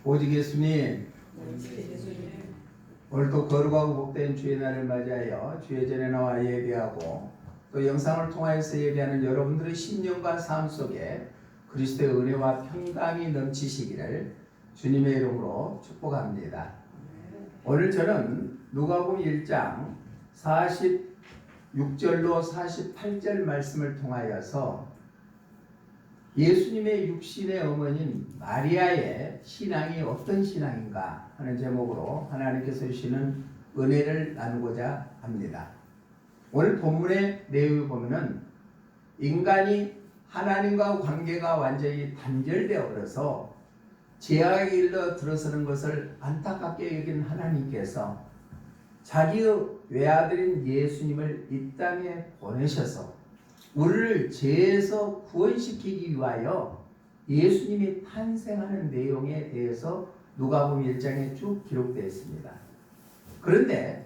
오직 예수님, 오늘도 거룩하고 복된 주의 날을 맞이하여 주의 전에 나와 예배하고 또 영상을 통하여서 예배하는 여러분들의 심령과 삶 속에 그리스도의 은혜와 평강이 넘치시기를 주님의 이름으로 축복합니다. 오늘 저는 누가복음 1장 46절로 48절 말씀을 통하여서 예수님의 육신의 어머니인 마리아의 신앙이 어떤 신앙인가 하는 제목으로 하나님께서 주시는 은혜를 나누고자 합니다. 오늘 본문의 내용을 보면은 인간이 하나님과 관계가 완전히 단절되어 버려서 죄악에 일러 들어서는 것을 안타깝게 여긴 하나님께서 자기의 외아들인 예수님을 이 땅에 보내셔서 우리를 죄에서 구원시키기 위하여 예수님이 탄생하는 내용에 대해서 누가복음 1장에 쭉 기록되어 있습니다. 그런데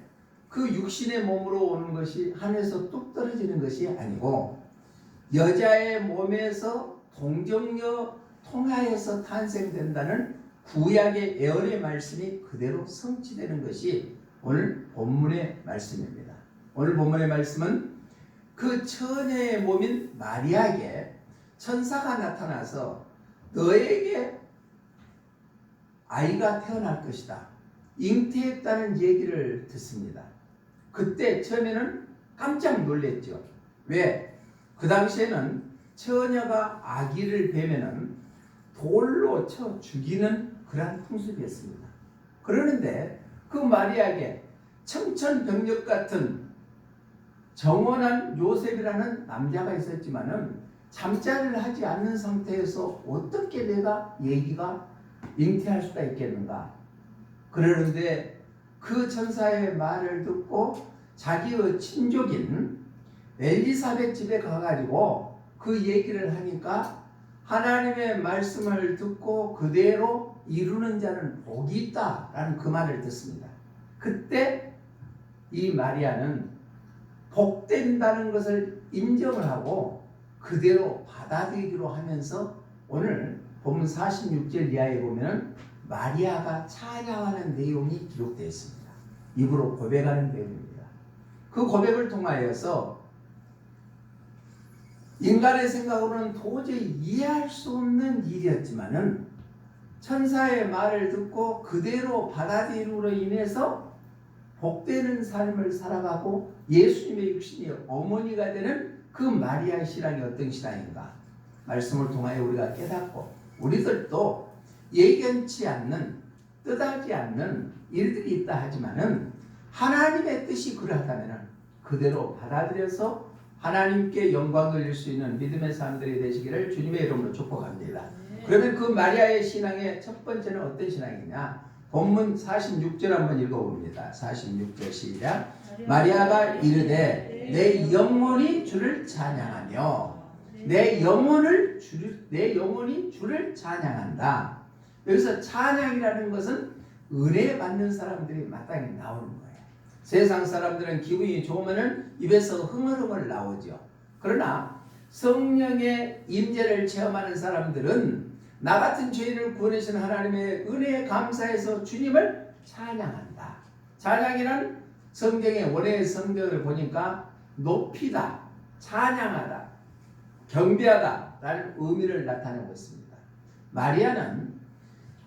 그 육신의 몸으로 오는 것이 하늘에서 뚝 떨어지는 것이 아니고 여자의 몸에서 동정녀 통하여서 탄생된다는 구약의 예언의 말씀이 그대로 성취되는 것이 오늘 본문의 말씀입니다. 오늘 본문의 말씀은 그 처녀의 몸인 마리아에게 천사가 나타나서 너에게 아이가 태어날 것이다, 잉태했다는 얘기를 듣습니다. 그때 처녀는 깜짝 놀랐죠. 왜? 그 당시에는 처녀가 아기를 베면은 돌로 쳐 죽이는 그러한 풍습이었습니다. 그러는데 그 마리아에게 청천벽력 같은 정원한 요셉이라는 남자가 있었지만은 잠자리를 하지 않는 상태에서 어떻게 내가 얘기가 잉태할 수가 있겠는가? 그러는데 그 천사의 말을 듣고 자기의 친족인 엘리사벳 집에 가가지고 그 얘기를 하니까 하나님의 말씀을 듣고 그대로 이루는 자는 복이 있다라는 그 말을 듣습니다. 그때 이 마리아는 복된다는 것을 인정을 하고 그대로 받아들이기로 하면서 오늘 본문 46절 이하에 보면 마리아가 찬양하는 내용이 기록되어 있습니다. 입으로 고백하는 내용입니다. 그 고백을 통하여서 인간의 생각으로는 도저히 이해할 수 없는 일이었지만은 천사의 말을 듣고 그대로 받아들임으로 인해서 복되는 삶을 살아가고 예수님의 육신이 어머니가 되는 그 마리아의 신앙이 어떤 신앙인가 말씀을 통하여 우리가 깨닫고 우리들도 예견치 않는 뜻하지 않는 일들이 있다 하지만은 하나님의 뜻이 그러하다면 그대로 받아들여서 하나님께 영광 돌릴 수 있는 믿음의 사람들이 되시기를 주님의 이름으로 축복합니다. 그러면 그 마리아의 신앙의 첫 번째는 어떤 신앙이냐? 본문 46절 한번 읽어봅니다. 46절 시작. 마리아가 이르되 내 영혼이 주를 찬양하며 내 영혼이 주를 찬양한다. 여기서 찬양이라는 것은 은혜 받는 사람들이 마땅히 나오는 거예요. 세상 사람들은 기분이 좋으면 입에서 흥얼흥얼 나오죠. 그러나 성령의 임재를 체험하는 사람들은 나 같은 죄인을 구원하신 하나님의 은혜에 감사해서 주님을 찬양한다. 찬양이란 성경의 원어의 성경을 보니까 높이다, 찬양하다, 경배하다 라는 의미를 나타내고 있습니다. 마리아는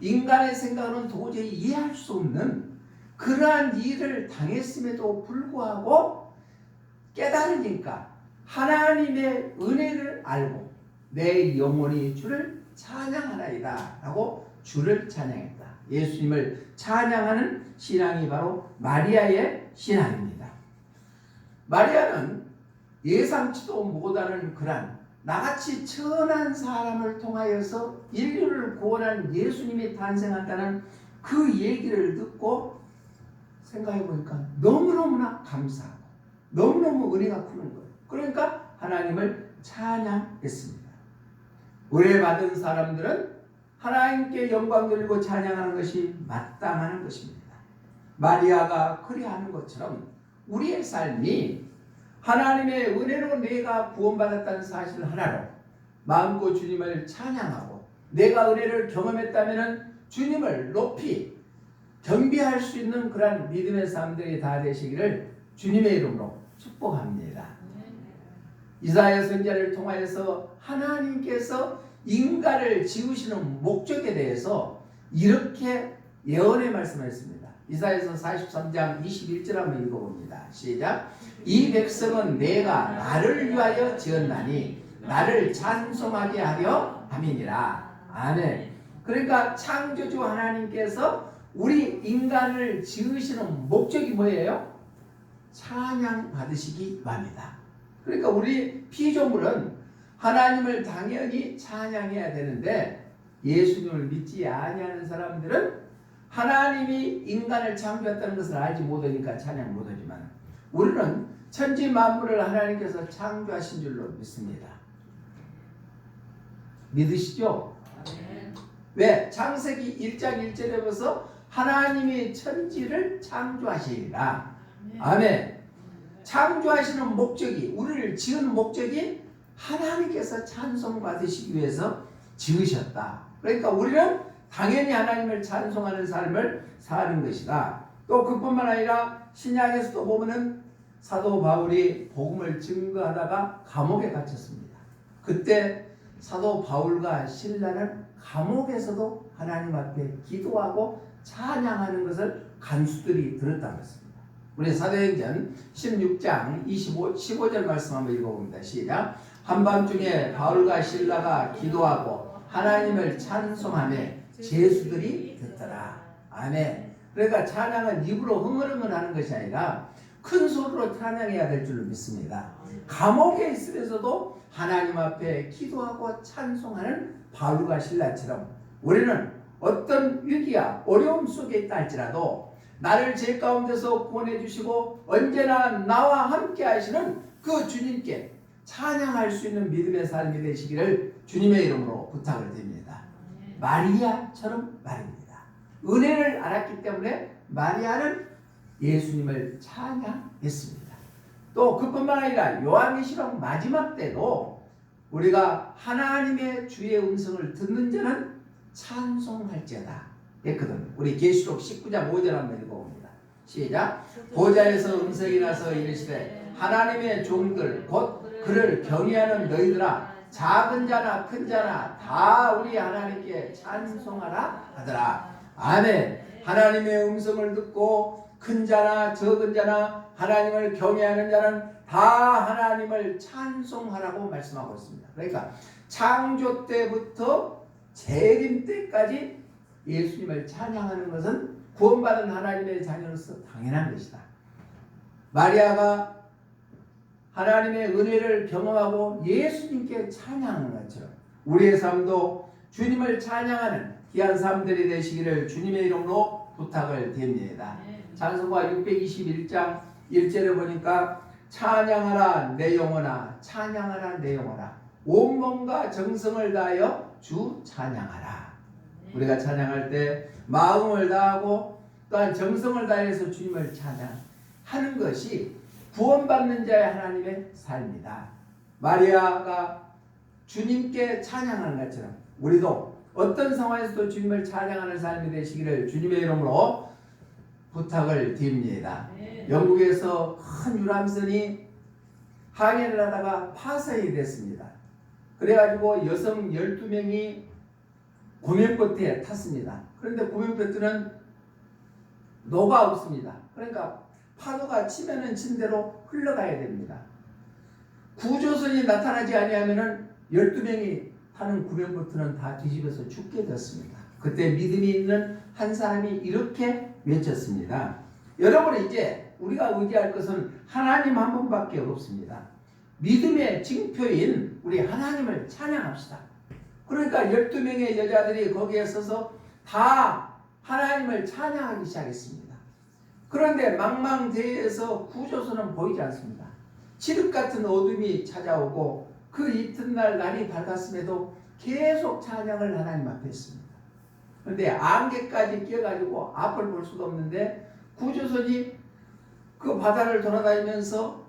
인간의 생각으로는 도저히 이해할 수 없는 그러한 일을 당했음에도 불구하고 깨달으니까 하나님의 은혜를 알고 내 영혼이 주를 찬양하나이다 라고 주를 찬양했다. 예수님을 찬양하는 신앙이 바로 마리아의 신앙입니다. 마리아는 예상치도 못하는 그런 나같이 천한 사람을 통하여서 인류를 구원한 예수님이 탄생한다는 그 얘기를 듣고 생각해 보니까 너무너무나 감사하고 너무너무 은혜가 크는 거예요. 그러니까 하나님을 찬양했습니다. 은혜 받은 사람들은 하나님께 영광 돌리고 찬양하는 것이 마땅한 것입니다. 마리아가 그리하는 것처럼 우리의 삶이 하나님의 은혜로 내가 구원받았다는 사실 하나로 마음껏 주님을 찬양하고 내가 은혜를 경험했다면 주님을 높이 경배할 수 있는 그러한 믿음의 사람들이 다 되시기를 주님의 이름으로 축복합니다. 이사야 선지자를 통하여서 하나님께서 인간을 지으시는 목적에 대해서 이렇게 예언의 말씀하셨습니다. 이사야서 43장 21절 한번 읽어봅니다. 시작. 이 백성은 내가 나를 위하여 지었나니 나를 찬송하게 하려 함이니라. 아멘. 그러니까 창조주 하나님께서 우리 인간을 지으시는 목적이 뭐예요? 찬양 받으시기 바랍니다. 그러니까 우리 피조물은 하나님을 당연히 찬양해야 되는데 예수님을 믿지 아니하는 사람들은 하나님이 인간을 창조했다는 것을 알지 못하니까 찬양 못하지만 우리는 천지 만물을 하나님께서 창조하신 줄로 믿습니다. 믿으시죠? 왜? 창세기 1장 1절에 보서 하나님이 천지를 창조하시리라. 아멘. 창조하시는 목적이, 우리를 지은 목적이 하나님께서 찬송받으시기 위해서 지으셨다. 그러니까 우리는 당연히 하나님을 찬송하는 삶을 사는 것이다. 또 그뿐만 아니라 신약에서도 보면은 사도 바울이 복음을 증거하다가 감옥에 갇혔습니다. 그때 사도 바울과 신라는 감옥에서도 하나님 앞에 기도하고 찬양하는 것을 간수들이 들었다는 것입니다. 우리 사도행전 16장 15절 말씀 한번 읽어봅니다. 시작. 한밤중에 바울과 신라가 기도하고 하나님을 찬송하며 제수들이 듣더라. 아멘. 그러니까 찬양은 입으로 흥얼흥얼 하는 것이 아니라 큰 소리로 찬양해야 될 줄로 믿습니다. 감옥에 있으면서도 하나님 앞에 기도하고 찬송하는 바울과 신라처럼 우리는 어떤 위기야 어려움 속에 있다 할지라도 나를 죄 가운데서 구원해 주시고 언제나 나와 함께 하시는 그 주님께 찬양할 수 있는 믿음의 삶이 되시기를 주님의 이름으로 부탁을 드립니다. 마리아처럼 말입니다. 은혜를 알았기 때문에 마리아는 예수님을 찬양했습니다. 또 그뿐만 아니라 요한계시록 마지막 때도 우리가 하나님의 주의 음성을 듣는 자는 찬송할지어다 했거든. 우리 계시록 19장 5절 한번 읽어봅니다. 시작. 보좌에서 음성이 나서 이르시되 하나님의 종들 곧 그를 경외하는 너희들아 작은 자나 큰 자나 다 우리 하나님께 찬송하라 하더라. 아멘. 하나님의 음성을 듣고 큰 자나 적은 자나 하나님을 경외하는 자는 다 하나님을 찬송하라고 말씀하고 있습니다. 그러니까 창조 때부터 재림 때까지 예수님을 찬양하는 것은 구원받은 하나님의 자녀로서 당연한 것이다. 마리아가 하나님의 은혜를 경험하고 예수님께 찬양하는 것처럼 우리의 삶도 주님을 찬양하는 귀한 삶들이 되시기를 주님의 이름으로 부탁을 드립니다. 찬송가 621장 1절에 보니까 찬양하라 내 영혼아 찬양하라 내 영혼아 온몸과 정성을 다하여 주 찬양하라. 우리가 찬양할 때 마음을 다하고 또한 정성을 다해서 주님을 찬양하는 것이 구원받는 자의 하나님의 삶이다. 마리아가 주님께 찬양하는 것처럼 우리도 어떤 상황에서도 주님을 찬양하는 삶이 되시기를 주님의 이름으로 부탁을 드립니다. 영국에서 큰 유람선이 항해를 하다가 파손이 됐습니다. 그래가지고 여성 12명이 구명보트에 탔습니다. 그런데 구명보트는 노가 없습니다. 그러니까 파도가 치면은 친 대로 흘러가야 됩니다. 구조선이 나타나지 아니하면은 12명이 타는 구명보트는 다 뒤집어서 죽게 됐습니다. 그때 믿음이 있는 한 사람이 이렇게 외쳤습니다. 여러분 이제 우리가 의지할 것은 하나님 한 분밖에 없습니다. 믿음의 징표인 우리 하나님을 찬양합시다. 그러니까 12명의 여자들이 거기에 서서 다 하나님을 찬양하기 시작했습니다. 그런데 망망대해에서 구조선은 보이지 않습니다. 칠흑 같은 어둠이 찾아오고 그 이튿날 날이 밝았음에도 계속 찬양을 하나님 앞에 했습니다. 그런데 안개까지 끼어가지고 앞을 볼 수가 없는데 구조선이 그 바다를 돌아다니면서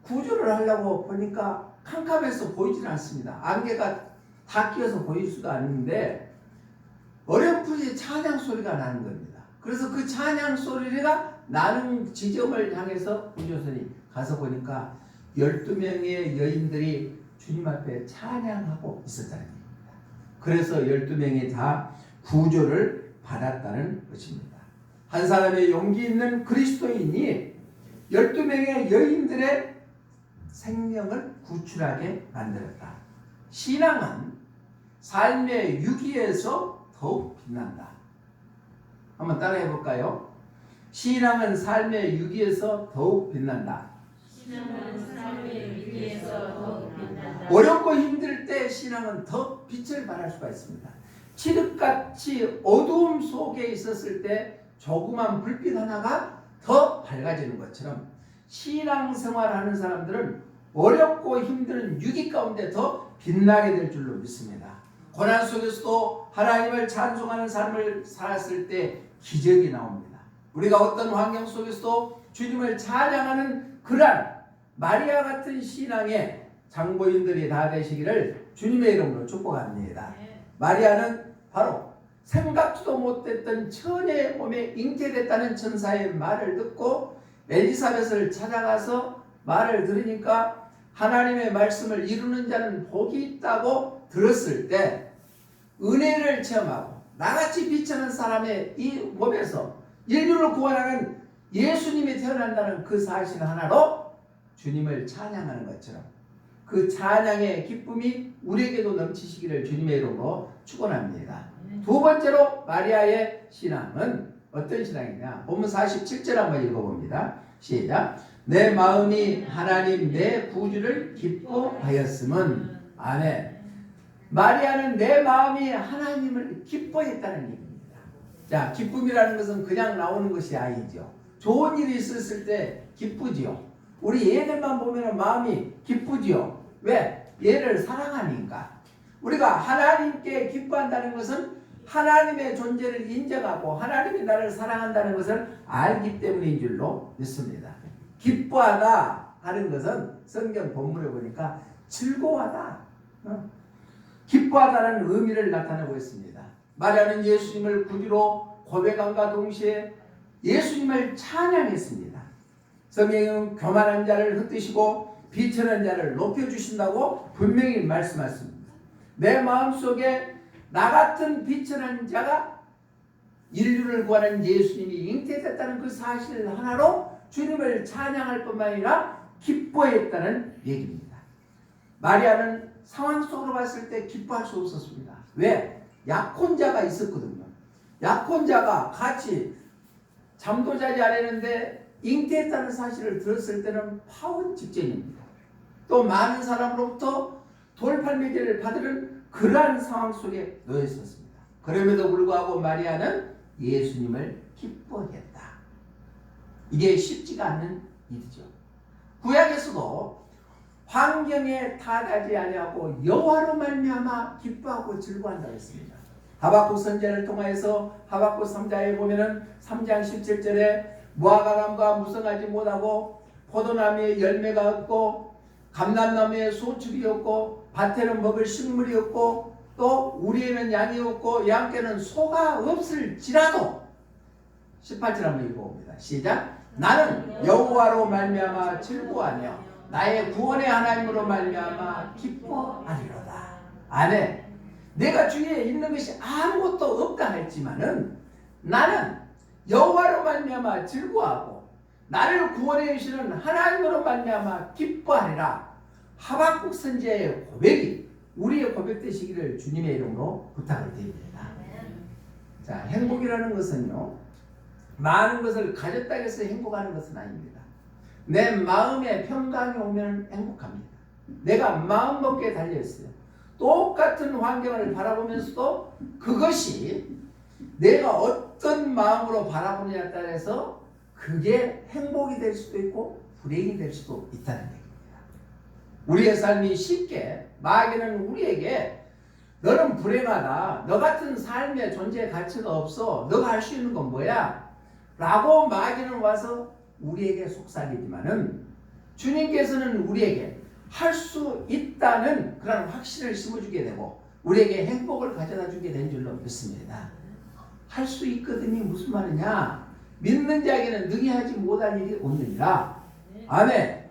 구조를 하려고 보니까 캄캄해서 보이질 않습니다. 안개가 다 끼어서 보일 수가 않는데 어렴풋이 찬양 소리가 나는 겁니다. 그래서 그 찬양 소리가 나는 지점을 향해서 구조선이 가서 보니까 12명의 여인들이 주님 앞에 찬양하고 있었다는 겁니다. 그래서 12명이 다 구조를 받았다는 것입니다. 한 사람의 용기 있는 그리스도인이 12명의 여인들의 생명을 구출하게 만들었다. 신앙은 삶의 유기에서 더욱 빛난다. 한번 따라해 볼까요? 신앙은 삶의 유기에서 더욱 빛난다. 신앙은 삶의 위기에서 더욱 빛난다. 어렵고 힘들 때 신앙은 더 빛을 발할 수가 있습니다. 칠흑같이 어두움 속에 있었을 때 조그만 불빛 하나가 더 밝아지는 것처럼 신앙생활하는 사람들은 어렵고 힘든 위기 가운데 더 빛나게 될 줄로 믿습니다. 고난 속에서도 하나님을 찬송하는 삶을 살았을 때 기적이 나옵니다. 우리가 어떤 환경 속에서도 주님을 찬양하는 그러한 마리아 같은 신앙의 장보인들이 다 되시기를 주님의 이름으로 축복합니다. 마리아는 바로 생각지도 못했던 처녀의 몸에 잉태됐다는 천사의 말을 듣고 엘리사벳을 찾아가서 말을 들으니까 하나님의 말씀을 이루는 자는 복이 있다고 들었을 때 은혜를 체험하고 나같이 비천한 사람의 이 몸에서 인류를 구원하는 예수님이 태어난다는 그 사실 하나로 주님을 찬양하는 것처럼 그 찬양의 기쁨이 우리에게도 넘치시기를 주님의 이름으로 축원합니다. 두 번째로 마리아의 신앙은 어떤 신앙이냐? 본문 47절 한번 읽어봅니다. 시작. 내 마음이 하나님 내 구주를 기뻐하였음은 아멘. 마리아는 내 마음이 하나님을 기뻐했다는 얘기입니다. 자, 기쁨이라는 것은 그냥 나오는 것이 아니죠. 좋은 일이 있었을 때 기쁘지요. 우리 얘들만 보면 마음이 기쁘지요. 왜? 얘를 사랑하니까. 우리가 하나님께 기뻐한다는 것은 하나님의 존재를 인정하고 하나님이 나를 사랑한다는 것을 알기 때문인 줄로 믿습니다. 기뻐하다 하는 것은 성경 본문에 보니까 즐거워하다, 기뻐하다는 의미를 나타내고 있습니다. 마리아는 예수님을 구주로 고백함과 동시에 예수님을 찬양했습니다. 성경은 교만한 자를 흩으시고 비천한 자를 높여주신다고 분명히 말씀하십니다. 내 마음속에 나 같은 비천한 자가 인류를 구하는 예수님이 잉태됐다는 그 사실 하나로 주님을 찬양할 뿐만 아니라 기뻐했다는 얘기입니다. 마리아는 상황 속으로 봤을 때 기뻐할 수 없었습니다. 왜? 약혼자가 있었거든요. 약혼자가 같이 잠도 자지 않았는데 잉태했다는 사실을 들었을 때는 파혼 직전입니다. 또 많은 사람으로부터 돌팔매질을 받으는 그러한 상황 속에 놓여 있었습니다. 그럼에도 불구하고 마리아는 예수님을 기뻐했다. 이게 쉽지가 않는 일이죠. 구약에서도 환경에 타가지 아니하고 여호와로 말미암아 기뻐하고 즐거워한다고 했습니다. 하박국 선지자를 통하여서 하박국 3장에 보면은 3장 17절에 무화과나무가 무성하지 못하고 포도나무에 열매가 없고 감람나무에 소출이 없고 밭에는 먹을 식물이 없고 또 우리에는 양이 없고 양께는 소가 없을지라도 18절 한번 읽어봅니다. 시작. 나는 여호와로 말미암아 즐거워하며 나의 구원의 하나님으로 말미암아 기뻐하리로다. 아멘. 내가 주위에 있는 것이 아무것도 없다 할지만은 나는 여호와로 말미암아 즐거워하고 나를 구원해 주시는 하나님으로 말미암아 기뻐하리라. 하박국 선지자의 고백이 우리의 고백 되시기를 주님의 이름으로 부탁을 드립니다. 자, 행복이라는 것은요, 많은 것을 가졌다 해서 행복하는 것은 아닙니다. 내 마음에 평강이 오면 행복합니다. 내가 마음먹기에 달려있어요. 똑같은 환경을 바라보면서도 그것이 내가 어떤 마음으로 바라보느냐에 따라서 그게 행복이 될 수도 있고 불행이 될 수도 있다는 얘기입니다. 우리의 삶이 쉽게 마귀는 우리에게 너는 불행하다, 너 같은 삶의 존재의 가치가 없어, 너가 할 수 있는 건 뭐야? 라고 마귀는 와서 우리에게 속삭이지만은 주님께서는 우리에게 할 수 있다는 그런 확신을 심어주게 되고 우리에게 행복을 가져다 주게 된 줄로 믿습니다. 할 수 있거든요. 무슨 말이냐? 믿는 자에게는 능히 하지 못할 일이 없느니라. 아멘.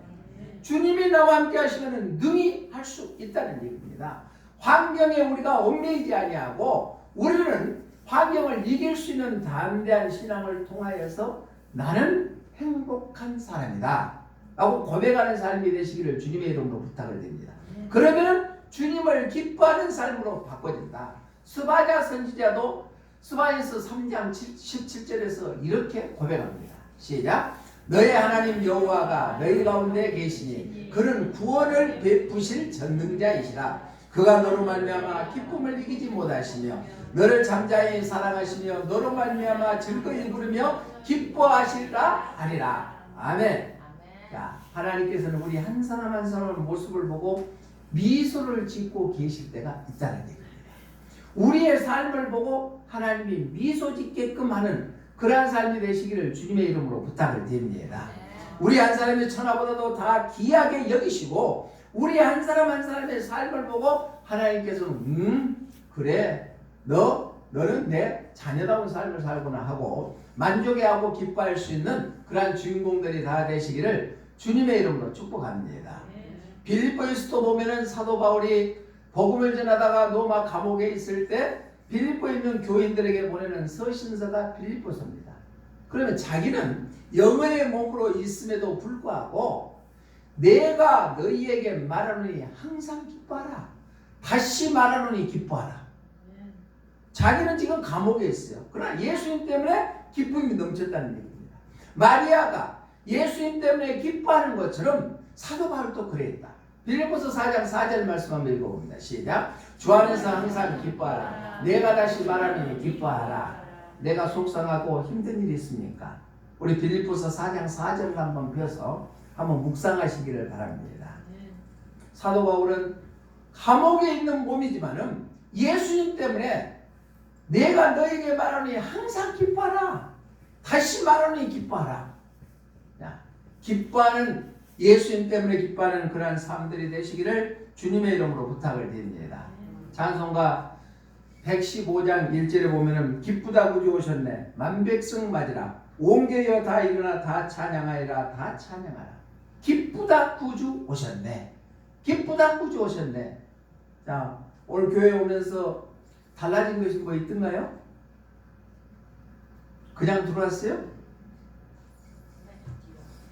주님이 나와 함께 하시면 능히 할 수 있다는 얘기입니다. 환경에 우리가 얽매이지 아니하고 우리는 환경을 이길 수 있는 담대한 신앙을 통하여서 나는 행복한 사람이다 라고 고백하는 삶이 되시기를 주님의 이름으로 부탁을 드립니다. 그러면 주님을 기뻐하는 삶으로 바꿔진다. 스바냐 선지자도 스바냐서 3장 17절에서 이렇게 고백합니다. 시작. 너의 하나님 여호와가 너희 가운데 계시니 그는 구원을 베푸실 전능자이시라. 그가 너로 말미암아 기쁨을 이기지 못하시며 너를 잠잠히 사랑하시며 너로 말미암아 즐거이 부르며 기뻐하시리라 하리라. 아멘. 자, 하나님께서는 우리 한 사람 한 사람의 모습을 보고 미소를 짓고 계실 때가 있다는 얘기입니다. 우리의 삶을 보고 하나님이 미소 짓게끔 하는 그러한 삶이 되시기를 주님의 이름으로 부탁을 드립니다. 우리 한 사람의 천하보다도 다 귀하게 여기시고 우리 한 사람 한 사람의 삶을 보고 하나님께서는 그래 너는 내 자녀다운 삶을 살구나 하고 만족해하고 기뻐할 수 있는 그러한 주인공들이 다 되시기를 주님의 이름으로 축복합니다. 빌립보에서도 보면은 사도 바울이 복음을 전하다가 로마 감옥에 있을 때 빌립보에 있는 교인들에게 보내는 서신서가 빌립보서입니다. 그러면 자기는 영의 몸으로 있음에도 불구하고 내가 너희에게 말하노니 항상 기뻐하라. 다시 말하노니 기뻐하라. 자기는 지금 감옥에 있어요. 그러나 예수님 때문에 기쁨이 넘쳤다는 얘기입니다. 마리아가 예수님 때문에 기뻐하는 것처럼 사도 바울도 그랬다. 빌립보서 4장 4절 말씀 한번 읽어봅니다. 시작. 주 안에서 항상 기뻐하라. 내가 다시 말하노니 기뻐하라. 내가 속상하고 힘든 일이 있습니까? 우리 빌립보서 4장 4절을 한번 펴서 한번 묵상하시기를 바랍니다. 사도 바울은 감옥에 있는 몸이지만은 예수님 때문에 내가 너에게 말하니 항상 기뻐하라. 다시 말하니 기뻐하라. 자, 기뻐하는 예수님 때문에 기뻐하는 그러한 삶들이 되시기를 주님의 이름으로 부탁을 드립니다. 찬송가 115장 1절에 보면은 기쁘다 구주 오셨네. 만백성 맞으라. 온 교회여 다 일어나 다 찬양하리라. 다 찬양하라. 기쁘다 구주 오셨네. 기쁘다 구주 오셨네. 자, 오늘 교회 오면서 달라진 것이 뭐 있던가요? 그냥 들어왔어요?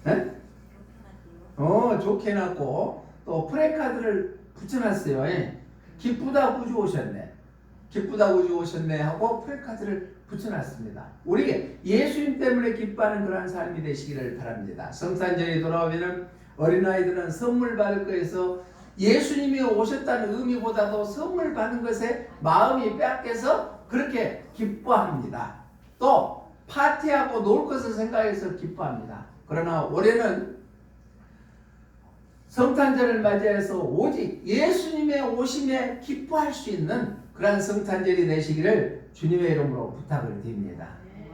네? 좋게 해놨고 또 프레카드를 붙여놨어요. 예. 기쁘다 구주 오셨네. 기쁘다 구주 오셨네 하고 프레카드를 붙여놨습니다. 우리에게 예수님 때문에 기뻐하는 그러한 삶이 되시기를 바랍니다. 성탄절이 돌아오면 어린아이들은 선물 받을 거에서 예수님이 오셨다는 의미보다도 선물 받는 것에 마음이 빼앗겨서 그렇게 기뻐합니다. 또 파티하고 놀 것을 생각해서 기뻐합니다. 그러나 올해는 성탄절을 맞이해서 오직 예수님의 오심에 기뻐할 수 있는 그러한 성탄절이 되시기를 주님의 이름으로 부탁을 드립니다.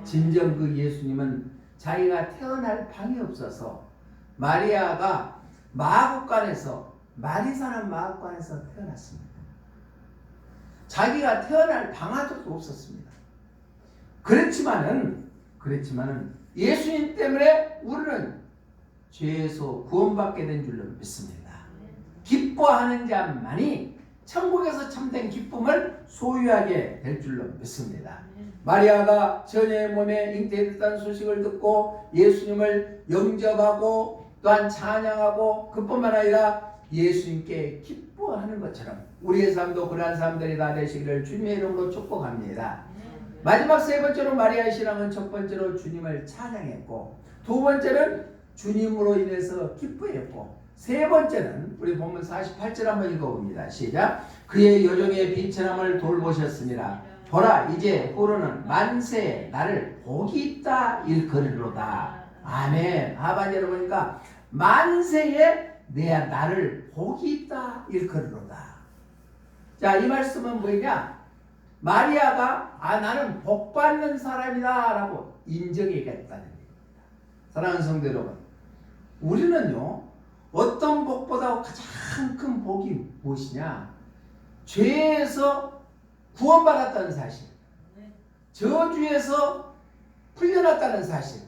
진정 그 예수님은 자기가 태어날 방이 없어서 마리아가 마구간에서 마리사라는 마구간에서 태어났습니다. 자기가 태어날 방아도 없었습니다. 그렇지만은 예수님 때문에 우리는 죄에서 구원받게 된 줄로 믿습니다. 기뻐하는 자만이 천국에서 참된 기쁨을 소유하게 될 줄로 믿습니다. 마리아가 처녀의 몸에 잉태됐다는 소식을 듣고 예수님을 영접하고 또한 찬양하고 그뿐만 아니라 예수님께 기뻐하는 것처럼 우리의 삶도 그러한 삶들이 다 되시기를 주님의 이름으로 축복합니다. 마지막 세 번째로 마리아의 신앙은 첫 번째로 주님을 찬양했고 두 번째는 주님으로 인해서 기뻐했고 세 번째는 우리 본문 48절 한번 읽어봅니다. 시작. 그의 여종의 비천함을 돌보셨습니다. 보라 이제 후로는 만세에 나를 복이 있다 일컬으로다. 아멘. 하반절을 보니까 만세에 나를 복이 있다 일컬으로다. 자, 이 말씀은 뭐냐? 마리아가 나는 복받는 사람이다 라고 인정해야겠다는 얘기입니다. 사랑하는 성도 여러분, 우리는요 어떤 복보다 가장 큰 복이 무엇이냐? 죄에서 구원받았다는 사실. 저주에서 풀려났다는 사실.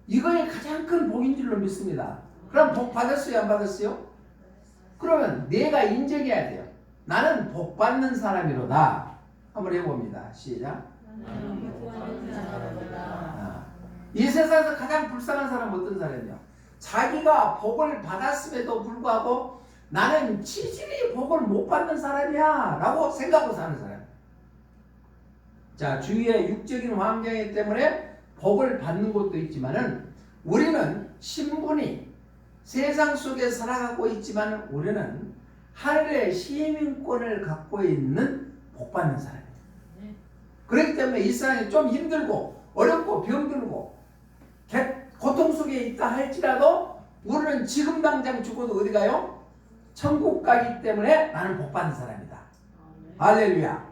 이거이 가장 큰 복인 줄로 믿습니다. 그럼 복 받았어요? 안 받았어요? 그러면 내가 인정해야 돼요. 나는 복 받는 사람이로다. 한번 해봅니다. 시작. 이 세상에서 가장 불쌍한 사람은 어떤 사람이요? 자기가 복을 받았음에도 불구하고 나는 치질이 복을 못 받는 사람이야 라고 생각하고 사는 사람. 자, 주위의 육적인 환경 때문에 복을 받는 것도 있지만은 우리는 신분이 세상 속에 살아가고 있지만 우리는 하늘의 시민권을 갖고 있는 복 받는 사람이에요. 그렇기 때문에 이 세상이 좀 힘들고 어렵고 병들고 고통 속에 있다 할지라도 우리는 지금 당장 죽어도 어디 가요? 천국 가기 때문에 나는 복 받는 사람이다. 할렐루야.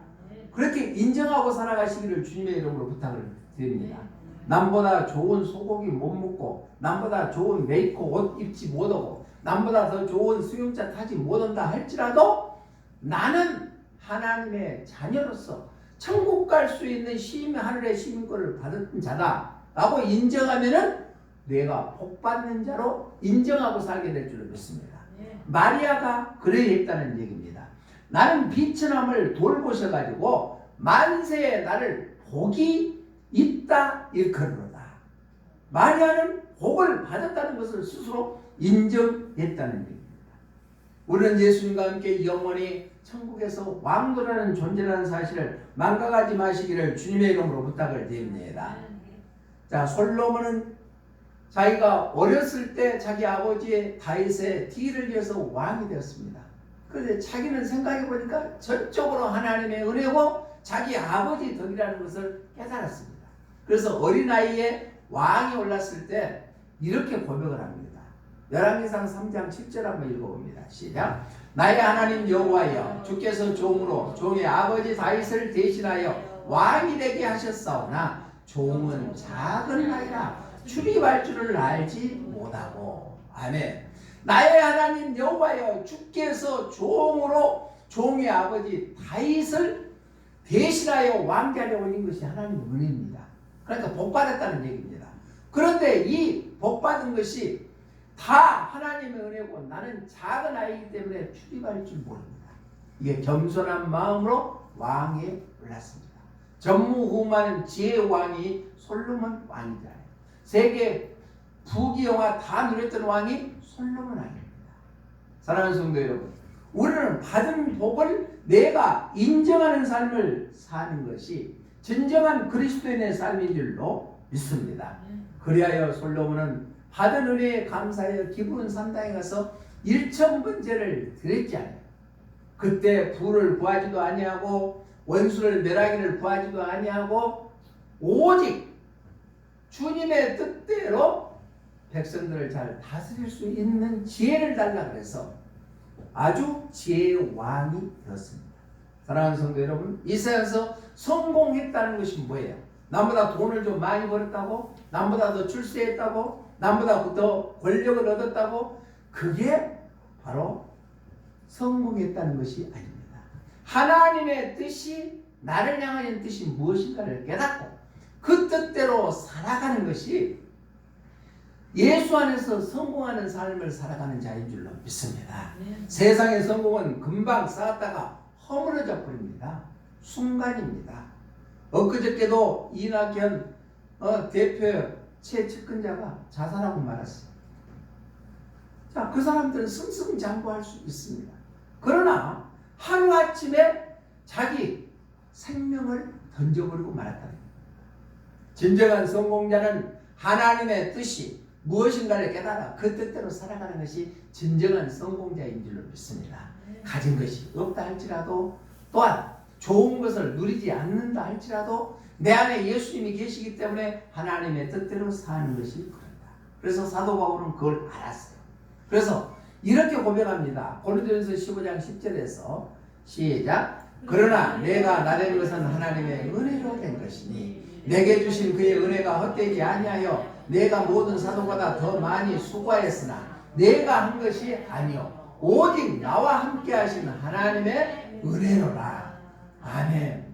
그렇게 인정하고 살아가시기를 주님의 이름으로 부탁을 드립니다. 남보다 좋은 소고기 못 먹고 남보다 좋은 메이커 옷 입지 못하고 남보다 더 좋은 수용차 타지 못한다 할지라도 나는 하나님의 자녀로서 천국 갈 수 있는 하늘의 시민권을 받은 자다 라고 인정하면은 내가 복 받는 자로 인정하고 살게 될 줄로 믿습니다. 마리아가 그래야 했다는 얘기입니다. 나는 비천함을 돌보셔가지고 만세에 나를 복이 있다 일컬으로다. 마리아는 복을 받았다는 것을 스스로 인정했다는 얘기입니다. 우리는 예수님과 함께 영원히 천국에서 왕도라는 존재라는 사실을 망각하지 마시기를 주님의 이름으로 부탁을 드립니다. 자, 솔로몬은 자기가 어렸을 때 자기 아버지의 다윗의 뒤를 이어서 왕이 되었습니다. 그런데 자기는 생각해보니까 전적으로 하나님의 은혜고 자기 아버지 덕이라는 것을 깨달았습니다. 그래서 어린아이에 왕이 올랐을 때 이렇게 고백을 합니다. 열왕기상 3장 7절 한번 읽어봅니다. 시작. 나의 하나님 여호와여, 주께서 종으로 종의 아버지 다윗을 대신하여 왕이 되게 하셨사오나 종은 작은 아이라 출입할 줄을 알지 못하고. 아멘. 나의 하나님 여호와여, 주께서 종으로 종의 아버지 다윗을 대신하여 왕자리에 올린 것이 하나님의 은혜입니다. 그러니까 복받았다는 얘기입니다. 그런데 이 복받은 것이 다 하나님의 은혜고 나는 작은 아이이기 때문에 출입할 줄 모릅니다. 이게 겸손한 마음으로 왕에 올랐습니다. 전무후무한 지혜의 왕이 솔로몬 왕이잖아요. 세계 부귀영화 다 누렸던 왕이 솔로몬 왕입니다. 사랑하는 성도 여러분, 우리는 받은 복을 내가 인정하는 삶을 사는 것이 진정한 그리스도인의 삶인 줄로 믿습니다. 그리하여 솔로몬은 받은 은혜에 감사하여 기브론 산당에 가서 일천번제를 드렸지 않아요. 그때 부를 구하지도 아니하고 원수를 멸하기를 구하지도 아니하고 오직 주님의 뜻대로 백성들을 잘 다스릴 수 있는 지혜를 달라 그래서 아주 지혜의 왕이 되었습니다. 사랑하는 성도 여러분, 이 세상에서 성공했다는 것이 뭐예요? 남보다 돈을 좀 많이 벌었다고? 남보다 더 출세했다고? 남보다 더 권력을 얻었다고? 그게 바로 성공했다는 것이 아닙니다. 하나님의 뜻이 나를 향하는 뜻이 무엇인가를 깨닫고 그 뜻대로 살아가는 것이 예수 안에서 성공하는 삶을 살아가는 자인 줄로 믿습니다. 세상의 성공은 금방 쌓았다가 허물어져 버립니다. 순간입니다. 엊그저께도 이낙연 대표 최측근자가 자살하고 말았어요. 자, 그 사람들은 승승장구할 수 있습니다. 그러나 하루아침에 자기 생명을 던져버리고 말았다. 진정한 성공자는 하나님의 뜻이 무엇인가를 깨달아 그 뜻대로 살아가는 것이 진정한 성공자인 줄로 믿습니다. 가진 것이 없다 할지라도 또한 좋은 것을 누리지 않는다 할지라도 내 안에 예수님이 계시기 때문에 하나님의 뜻대로 사는 것이 그런다. 그래서 사도 바울은 그걸 알았어요. 그래서 이렇게 고백합니다. 고린도전서 15장 10절에서 시작. 그러나 내가 나된 것은 하나님의 은혜로 된 것이니 내게 주신 그의 은혜가 헛되지 아니하여 내가 모든 사도보다 더 많이 수고하였으나 내가 한 것이 아니요 오직 나와 함께 하신 하나님의 은혜로라. 아멘.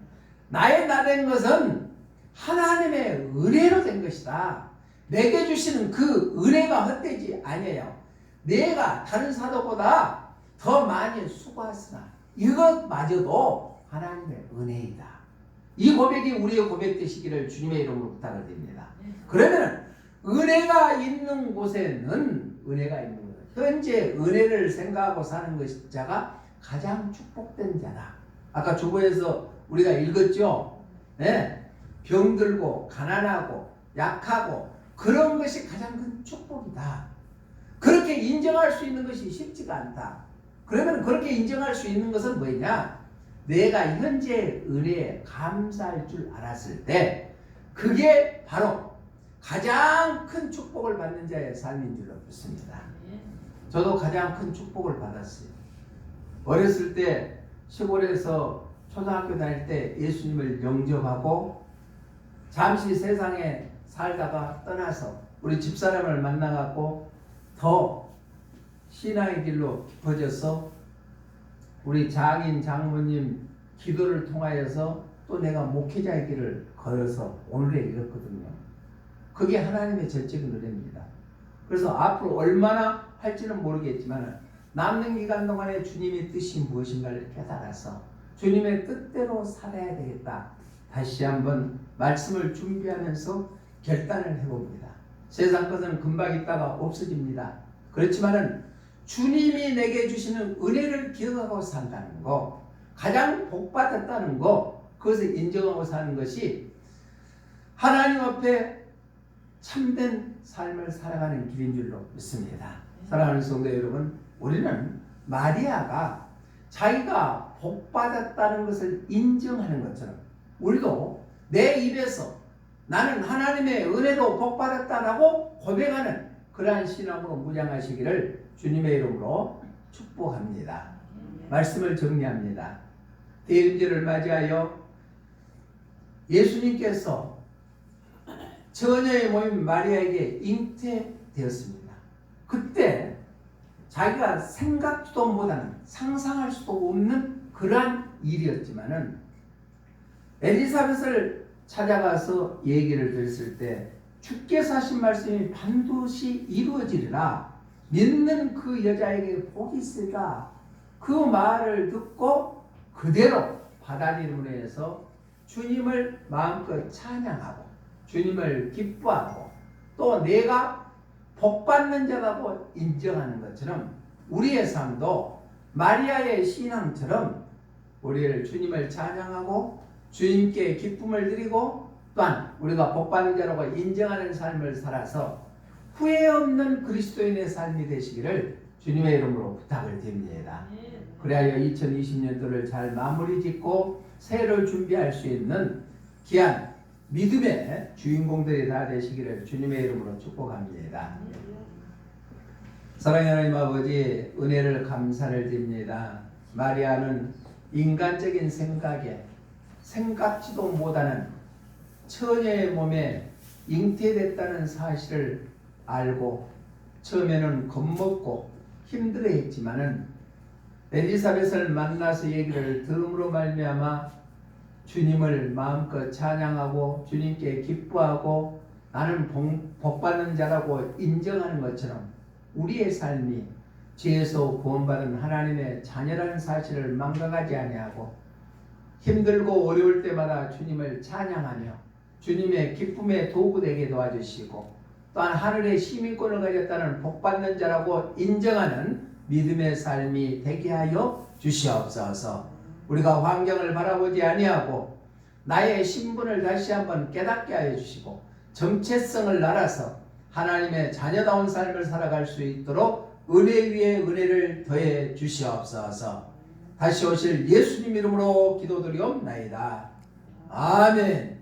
나의 나된 것은 하나님의 은혜로 된 것이다. 내게 주시는 그 은혜가 헛되지 아니에요. 내가 다른 사도보다 더 많이 수고하으나 이것마저도 하나님의 은혜이다. 이 고백이 우리의 고백 되시기를 주님의 이름으로 부탁을 드립니다. 그러면 은혜가 있는 곳에는 은혜가 있는 거예요. 현재 은혜를 생각하고 사는 것이 자가 가장 축복된 자다. 아까 주보에서 우리가 읽었죠. 네. 병들고 가난하고 약하고 그런 것이 가장 큰 축복이다. 그렇게 인정할 수 있는 것이 쉽지가 않다. 그러면 그렇게 인정할 수 있는 것은 뭐냐? 내가 현재 은혜에 감사할 줄 알았을 때 그게 바로 가장 큰 축복을 받는 자의 삶인 줄로 믿습니다. 저도 가장 큰 축복을 받았어요. 어렸을 때 시골에서 초등학교 다닐 때 예수님을 영접하고 잠시 세상에 살다가 떠나서 우리 집사람을 만나갖고 더 신앙의 길로 깊어져서 우리 장인 장모님 기도를 통하여서 또 내가 목회자의 길을 걸어서 오늘에 이뤘거든요. 그게 하나님의 절적인 은혜입니다. 그래서 앞으로 얼마나 할지는 모르겠지만 남는 기간 동안에 주님의 뜻이 무엇인가를 깨달아서 주님의 뜻대로 살아야 되겠다. 다시 한번 말씀을 준비하면서 결단을 해봅니다. 세상 것은 금방 있다가 없어집니다. 그렇지만은 주님이 내게 주시는 은혜를 기억하고 산다는 거, 가장 복받았다는 거, 그것을 인정하고 사는 것이 하나님 앞에 참된 삶을 살아가는 길인 줄로 믿습니다. 사랑하는 성도 여러분, 우리는 마리아가 자기가 복받았다는 것을 인정하는 것처럼 우리도 내 입에서 나는 하나님의 은혜로 복받았다라고 고백하는 그러한 신앙으로 무장하시기를 주님의 이름으로 축복합니다. 말씀을 정리합니다. 대임절을 맞이하여 예수님께서 처녀의 모임 마리아에게 잉태되었습니다. 그때 자기가 생각지도 못하는 상상할 수도 없는 그러한 일이었지만은 엘리사벳을 찾아가서 얘기를 들었을 때 주께서 하신 말씀이 반드시 이루어지리라 믿는 그 여자에게 복이 있으리라 그 말을 듣고 그대로 받아들임으로 해서 주님을 마음껏 찬양하고 주님을 기뻐하고 또 내가 복받는 자라고 인정하는 것처럼 우리의 삶도 마리아의 신앙처럼 우리를 주님을 찬양하고 주님께 기쁨을 드리고 또한 우리가 복받는 자라고 인정하는 삶을 살아서 후회 없는 그리스도인의 삶이 되시기를 주님의 이름으로 부탁을 드립니다. 그래야 2020년도를 잘 마무리 짓고 새해를 준비할 수 있는 귀한 믿음의 주인공들이 다 되시기를 주님의 이름으로 축복합니다. 사랑하는 하나님 아버지, 은혜를 감사를 드립니다. 마리아는 인간적인 생각에 생각지도 못하는 처녀의 몸에 잉태됐다는 사실을 알고 처음에는 겁먹고 힘들어했지만은 엘리사벳을 만나서 얘기를 들음으로 말미암아 주님을 마음껏 찬양하고 주님께 기뻐하고 나는 복받는 자라고 인정하는 것처럼 우리의 삶이 죄에서 구원받은 하나님의 자녀라는 사실을 망각하지 아니하고 힘들고 어려울 때마다 주님을 찬양하며 주님의 기쁨의 도구 되게 도와주시고 또한 하늘의 시민권을 가졌다는 복받는 자라고 인정하는 믿음의 삶이 되게 하여 주시옵소서. 우리가 환경을 바라보지 아니하고 나의 신분을 다시 한번 깨닫게 하여 주시고 정체성을 알아서 하나님의 자녀다운 삶을 살아갈 수 있도록 은혜 위에 은혜를 더해 주시옵소서. 다시 오실 예수님 이름으로 기도드리옵나이다. 아멘.